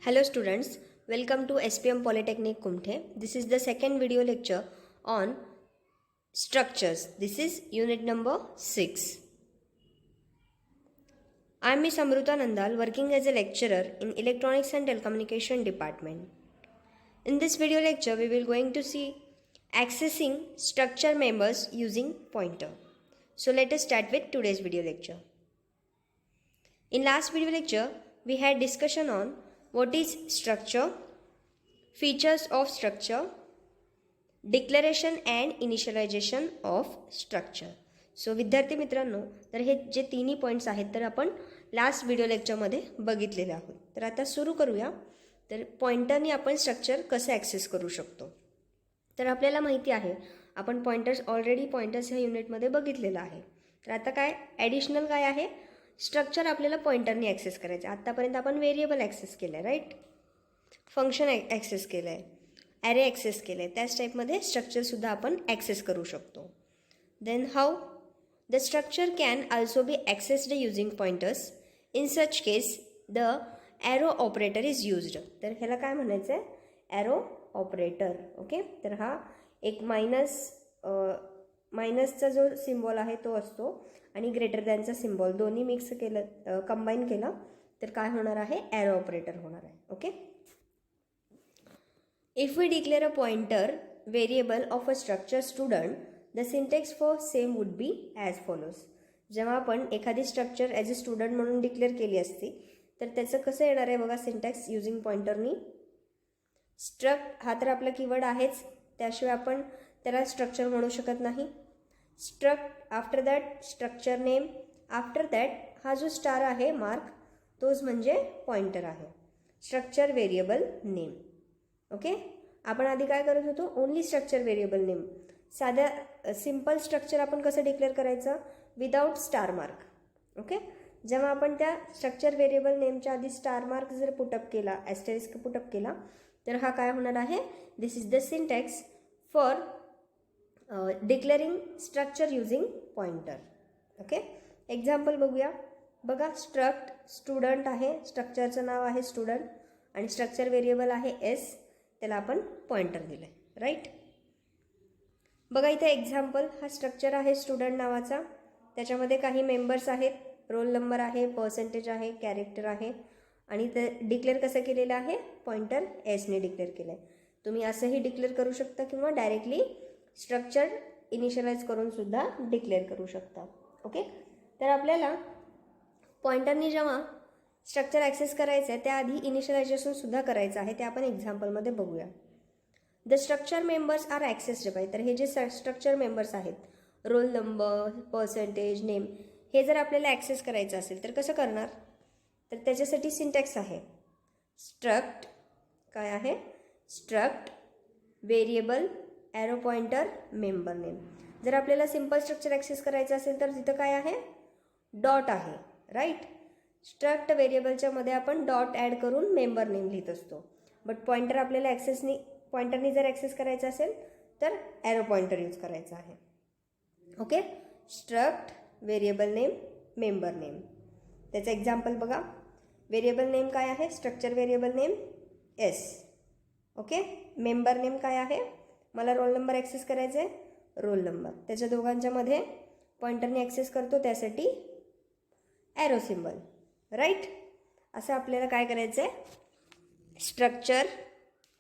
Hello students, welcome to SPM Polytechnic Kumte. This is the second video lecture on structures. This is unit number 6. I am Miss Amruta Nandal, working as a lecturer in Electronics and Telecommunication Department. In this video lecture, we will going to see accessing structure members using pointer. So let us start with today's video lecture. In last video lecture, we had discussion on what is structure, features of structure, declaration and initialization of structure. So विद्यार्थी मित्रांनो, तर हे जे तिन्ही points आहेत तर आपण last video लेक्चरमध्ये बघितलेले आहोत. तर आता सुरू करूया. तर पॉइंटरनी आपण स्ट्रक्चर कसं ॲक्सेस करू शकतो. तर आपल्याला माहिती आहे आपण पॉइंटर्स ऑलरेडी पॉइंटर्स ह्या युनिटमध्ये बघितलेलं आहे. तर आता काय ॲडिशनल काय आहे, स्ट्रक्चर आपल्याला पॉइंटरनी ॲक्सेस करायचं. आत्तापर्यंत आपण व्हेरिएबल ॲक्सेस केलं आहे, राईट, फंक्शन ॲक्सेस केलं आहे, ॲरे ॲक्सेस केलं आहे. त्याच टाईपमध्ये स्ट्रक्चरसुद्धा आपण ॲक्सेस करू शकतो. Then how the structure can also be accessed using pointers. In such case the arrow operator is used. तर ह्याला काय म्हणायचं आहे, ॲरो ऑपरेटर. ओके, तर हा एक मायनसचा जो सिम्बॉल आहे तो असतो आणि ग्रेटर दॅनचा सिम्बॉल दोन्ही मिक्स केलं, कंबाईन केलं तर काय होणार आहे, ॲरो ऑपरेटर होणार आहे. Okay, if we declare a pointer variable of a structure student, the syntax for same would be as follows. जेव्हा आपण एखादी स्ट्रक्चर ॲज अ स्टुडंट म्हणून डिक्लेअर केली असती तर त्याचं कसं येणार आहे बघा, सिंटॅक्स युजिंग पॉइंटरनी. स्ट्रक्ट हा तर आपला कीवर्ड आहेच, त्याशिवाय आपण त्याला स्ट्रक्चर म्हणू शकत नाही. Struct, after that structure name, after that हा जो स्टार आहे मार्क तोच म्हणजे पॉइंटर आहे. Structure variable name. ओके, आपण आधी काय करत होतो, ओनली स्ट्रक्चर व्हेरिएबल नेम. साध्या सिम्पल स्ट्रक्चर आपण कसं डिक्लेअर करायचं, विदाउट स्टार मार्क. ओके, जेव्हा आपण त्या स्ट्रक्चर व्हेरिएबल नेमच्या आधी स्टार मार्क जर पुटअप केला, ॲस्टेरिस्क पुटअप केला तर हा काय होणार आहे, this is the syntax for declaring structure using pointer. Okay, example बघूया. बघा, स्ट्रक्ट स्टुडंट आहे, स्ट्रक्चरचं नाव आहे स्टुडंट आणि स्ट्रक्चर व्हेरिएबल आहे एस, त्याला आपण पॉइंटर दिलं आहे, राईट. बघा इथे एक्झाम्पल, हा स्ट्रक्चर आहे स्टुडंट नावाचा, त्याच्यामध्ये काही मेंबर्स आहेत, रोल नंबर आहे, पर्सेंटेज आहे, कॅरेक्टर आहे आणि ते डिक्लेअर कसं केलेलं आहे, पॉइंटर एसने डिक्लेअर केलं आहे. तुम्ही असंही डिक्लेअर करू शकता किंवा डायरेक्टली स्ट्रक्चर इनिशियलाइज करून सुद्धा डिक्लेअर करू शकता. ओके, तर आपल्याला पॉइंटरनी जेव्हा स्ट्रक्चर ॲक्सेस करायचं आहे त्याआधी इनिशियलायझेशन सुद्धा करायचं आहे, ते आपण एक्झाम्पलमध्ये बघूया. The structure members are accessed by. तर हे जे स्ट्रक्चर मेंबर्स आहेत, रोल नंबर, पर्सेंटेज, नेम, हे जर आपल्याला ॲक्सेस करायचं असेल तर कसं करणार, तर त्याच्यासाठी सिंटॅक्स आहे स्ट्रक्ट, काय आहे, struct variable arrow pointer member name. जर आपल्याला सिम्पल स्ट्रक्चर ॲक्सेस करायचं असेल तर तिथं काय आहे, डॉट आहे, राईट. स्ट्रक्ट व्हेरिएबलच्या मध्ये आपण डॉट ॲड करून मेंबर नेम लिहित असतो. बट पॉइंटर आपल्याला पॉइंटरनी जर ॲक्सेस करायचं असेल तर ॲरो पॉइंटर यूज करायचा आहे. Okay, struct variable name member name. त्याचं एक्झाम्पल बघा, व्हेरिएबल नेम काय आहे, structure variable name S. Okay, member name काय आहे, मला रोल नंबर ॲक्सेस करायचा आहे, रोल नंबर. त्याच्या दोघांच्या मध्ये पॉइंटरने ॲक्सेस करतो, त्यासाठी ॲरो सिम्बल, राईट. असं आपल्याला काय करायचं आहे, स्ट्रक्चर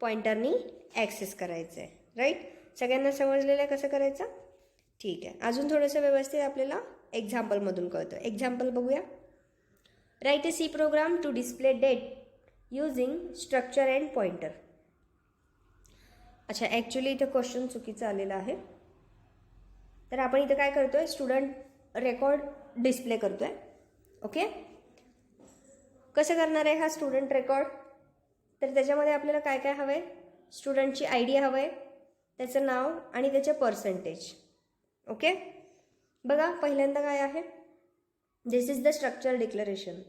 पॉइंटरनी ॲक्सेस करायचं आहे, राईट. सगळ्यांना समजलेलं आहे कसं करायचं, ठीक आहे. अजून थोडंसं व्यवस्थित आपल्याला एक्झाम्पलमधून कळतं. एक्झाम्पल बघूया. Write a C program to display date using structure and pointer. अच्छा, ॲक्च्युली इथं क्वेश्चन चुकीचं आलेलं आहे. तर आपण इथं काय करतो आहे, स्टुडंट रेकॉर्ड डिस्प्ले करतो आहे. ओके, कसं करणार आहे हा स्टुडंट रेकॉर्ड, तर त्याच्यामध्ये आपल्याला काय काय हवं आहे, स्टुडंटची आय डी हवं आहे, त्याचं नाव आणि त्याचे पर्सेंटेज. ओके, बघा पहिल्यांदा काय आहे, this is the structure declaration.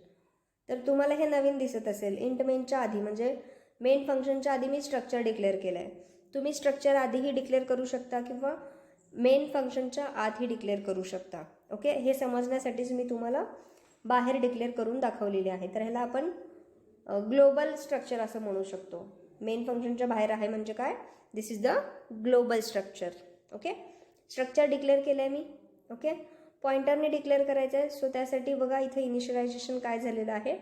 तर तुम्हाला हे नवीन दिसत असेल, इंट मेनच्या आधी म्हणजे मेन फंक्शनच्या आधी मी स्ट्रक्चर डिक्लेअर केलं आहे. तुम्ही स्ट्रक्चर आधीही डिक्लेअर करू शकता किंवा मेन फंक्शनच्या आतही डिक्लेअर करू शकता. ओके, हे समजण्यासाठीच मी तुम्हाला बाहेर डिक्लेअर करून दाखवलेले आहे. तर ह्याला आपण ग्लोबल स्ट्रक्चर असं म्हणू शकतो. मेन फंक्शनच्या बाहेर आहे म्हणजे काय, this is the global structure. Okay, structure declare केलं आहे मी. ओके, पॉइंटरने डिक्लेअर करायचं आहे. सो त्यासाठी बघा इथे इनिशियलायझेशन काय झालेलं आहे,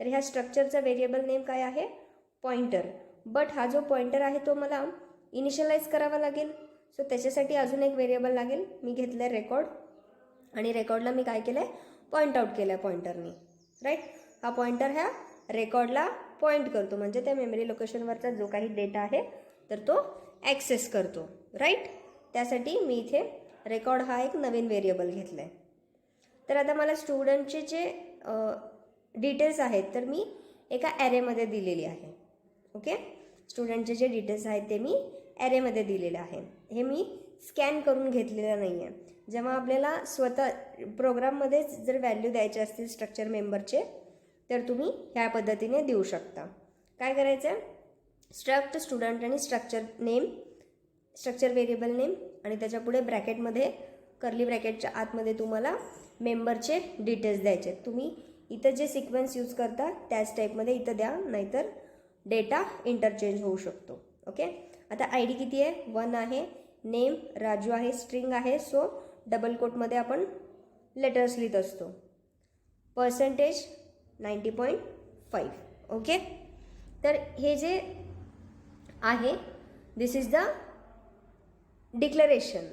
तर ह्या स्ट्रक्चरचा व्हेरिएबल नेम काय आहे, पॉइंटर. बट हा जो पॉइंटर आहे तो मला इनिशियलाइज करावा लागेल. सो त्याच्यासाठी अजून एक व्हेरिएबल लागेल. मी घेतलं आहे रेकॉर्ड, आणि रेकॉर्डला मी काय केलं आहे, पॉईंट आउट केलं आहे पॉइंटरने. राईट, हा पॉइंटर ह्या रेकॉर्डला पॉईंट करतो, म्हणजे त्या मेमरी लोकेशनवरचा जो काही डेटा आहे तर तो ॲक्सेस करतो. राईट, त्यासाठी मी इथे रेकॉर्ड हा एक नवीन व्हेरिएबल घेतला आहे. तर आता मला स्टुडंटचे जे डिटेल्स आहेत तर मी एका ॲरेमध्ये दिलेली आहे. ओके, स्टुडंटचे जे डिटेल्स आहेत ते मी ॲरेमध्ये दिलेले आहे. हे मी स्कॅन करून घेतलेलं नाही आहे. जेव्हा आपल्याला स्वतः प्रोग्राममध्येच जर व्हॅल्यू द्यायचे असतील स्ट्रक्चर मेंबरचे तर तुम्ही ह्या पद्धतीने देऊ शकता. काय करायचं आहे, स्ट्रक्ट स्टुडंट आणि structure name, structure variable name, आणि त्याच्यापुढे ब्रॅकेटमध्ये कर्ली ब्रॅकेटच्या आतमध्ये तुम्हाला मेंबरचे डिटेल्स द्यायचे. तुम्ही इथं जे सिक्वेन्स यूज करता त्याच टाईपमध्ये इथं द्या, नाहीतर डेटा इंटरचेंज होऊ शकतो. ओके, आता आय डी किती आहे, 1 आहे. नेम राजू आहे, स्ट्रिंग आहे, सो डबल कोटमध्ये आपण लेटर्स लिहित असतो. पर्सेंटेज 90.5. ओके, तर हे जे आहे दिस इज द डिक्लेरेशन.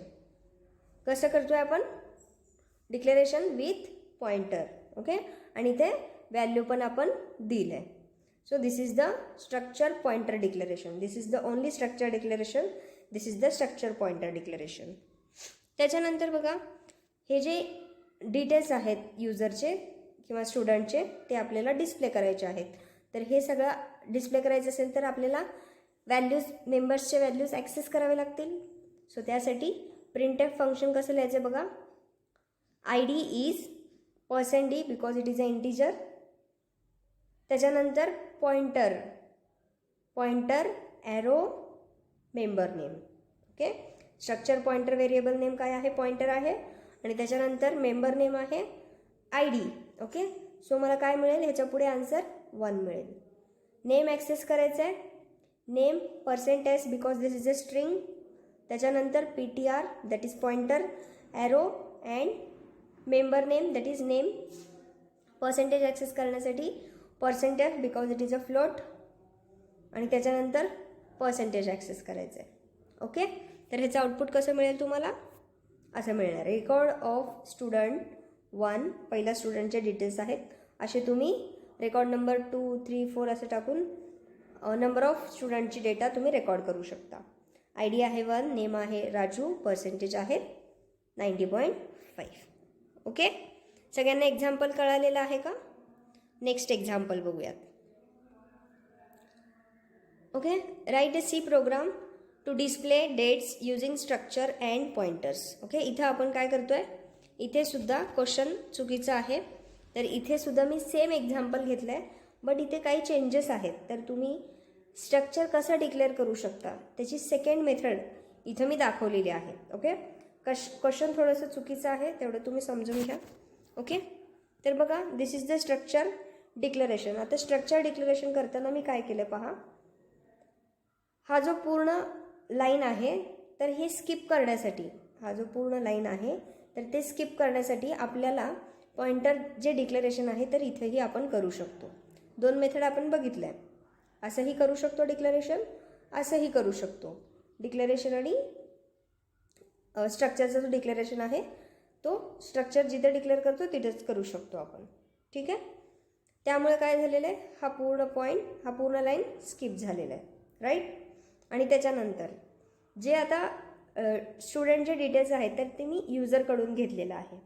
कसं करतोय आपण, डिक्लेरेशन विथ पॉइंटर. ओके, आणि ते व्हॅल्यू पण आपण दिलं आहे. So this is the structure pointer declaration. This is the only structure declaration. This is the structure pointer declaration. त्याच्यानंतर बघा हे जे डिटेल्स आहेत युजरचे किंवा स्टुडंटचे ते आपल्याला डिस्प्ले करायचे आहेत. तर हे सगळं डिस्प्ले करायचं असेल तर आपल्याला व्हॅल्यूज, मेंबर्सचे व्हॅल्यूज ॲक्सेस करावे लागतील. सो त्यासाठी प्रिंटएफ फंक्शन कसं लिहायचं बघा, I D is %d because it is a integer. त्याच्यानंतर pointer, pointer arrow member name. Okay, structure pointer variable name काय आहे, पॉइंटर आहे, आणि त्याच्यानंतर मेंबर नेम आहे आय डी. ओके, सो मला काय मिळेल, ह्याच्या पुढे आन्सर 1 मिळेल. नेम ॲक्सेस करायचं आहे, name %s because this is a string. त्याच्यानंतर PTR that is pointer, arrow and member name that is name. Percentage access करण्यासाठी %f because it is a float, आणि त्याच्यानंतर पर्सेंटेज ॲक्सेस करायचं आहे. Okay, तर ह्याचं आउटपुट कसं मिळेल तुम्हाला, असं मिळणार, रेकॉर्ड ऑफ स्टुडंट 1, पहिला स्टुडंटचे डिटेल्स आहेत. असे तुम्ही रेकॉर्ड नंबर 2, 3, 4 असं टाकून नंबर ऑफ स्टुडंटची डेटा तुम्ही रेकॉर्ड करू शकता. आय डी आहे 1, नेम आहे राजू, पर्सेंटेज आहे 90.5. ओके, सगळ्यांना एक्झाम्पल कळालेलं आहे का? नेक्स्ट एक्झाम्पल बघूयात. Okay, write a C program to display dates using structure and pointers. Okay, इथं आपण काय करतोय, इथे सुद्धा क्वेश्चन चुकीचं आहे. तर इथे सुद्धा मी सेम एक्झाम्पल घेतलं आहे, बट इथे काही चेंजेस आहेत. तर तुम्ही स्ट्रक्चर कसं डिक्लेअर करू शकता त्याची सेकंड मेथड इथं मी दाखवलेली आहे. ओके, क्वेश्चन थोडंसं चुकीचं आहे, तेवढं तुम्ही समजून घ्या. ओके, तर बघा दिस इज द स्ट्रक्चर डिक्लेरेशन. आता स्ट्रक्चर डिक्लेरेशन करताना मी काय केलं पहा, हा जो पूर्ण लाईन आहे तर हे स्किप करण्यासाठी, हा जो पूर्ण लाईन आहे तर ते स्किप करण्यासाठी आपल्याला पॉइंटर जे डिक्लेरेशन आहे तर इथेही आपण करू शकतो. 2 मेथड आपण बघितल्या, असंही करू शकतो डिक्लेरेशन, असंही करू शकतो डिक्लेरेशन. आणि स्ट्रक्चरचा जो डिक्लेरेशन आहे तो स्ट्रक्चर जिथे डिक्लेअर करतो तिथेच करू शकतो आपण. ठीक आहे, त्यामुळे काय झालेलं आहे, हा पूर्ण पॉईंट, हा पूर्ण लाईन स्किप झालेला आहे. राईट, आणि त्याच्यानंतर जे आता स्टुडंटचे डिटेल्स आहेत तर ते मी युजरकडून घेतलेलं आहे.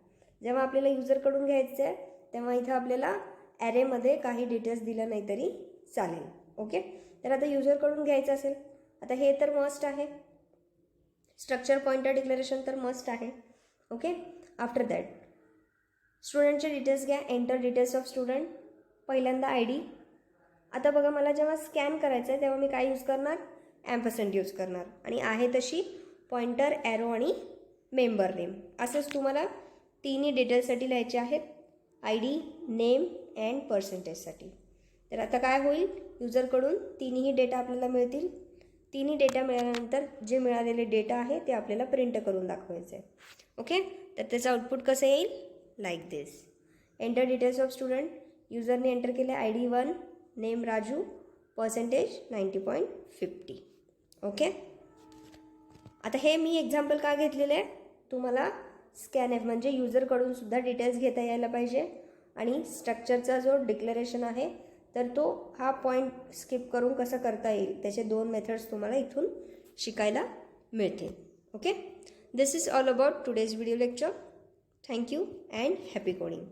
जेव्हा आपल्याला युजरकडून घ्यायचं आहे तेव्हा इथं आपल्याला ॲरेमध्ये काही डिटेल्स दिलं नाही तरी चालेल. ओके, तर आता युजरकडून घ्यायचं असेल, आता हे तर मस्ट आहे, स्ट्रक्चर पॉइंटर डिक्लेरेशन तर मस्ट आहे. ओके, आफ्टर दॅट स्टुडंटचे डिटेल्स घ्या, एंटर डिटेल्स ऑफ स्टुडंट. पहिल्यांदा आय डी. आता बघा मला जेव्हा स्कॅन करायचं आहे तेव्हा मी काय यूज करणार, ॲम्परसँड यूज करणार, आणि आहे तशी पॉइंटर, ॲरो आणि मेंबर नेम. असंच तुम्हाला तिन्ही डिटेल्ससाठी लिहायचे आहेत, आय डी, नेम अँड पर्सेंटेजसाठी. तर आता काय होईल, युजरकडून तिन्ही डेटा आपल्याला मिळतील. तिन्ही डेटा मिळाल्यानंतर जे मिळालेले डेटा आहे ते आपल्याला प्रिंट करून दाखवायचं आहे. ओके, तर त्याचं आउटपुट कसं येईल, like this. Enter details of student. युजरने एंटर केले ID 1, name Raju, percentage 90.50. Okay, आता हे मी एक्झाम्पल का घेतलेलं आहे, तुम्हाला स्कॅनएफ म्हणजे युजरकडून सुद्धा डिटेल्स घेता यायला पाहिजे. आणि स्ट्रक्चरचा जो डिक्लेरेशन आहे तर तो हा पॉईंट स्किप करून कसं करता येईल, त्याचे 2 मेथड्स तुम्हाला इथून शिकायला मिळतील. Okay, this is all about today's video lecture. Thank you and happy coding.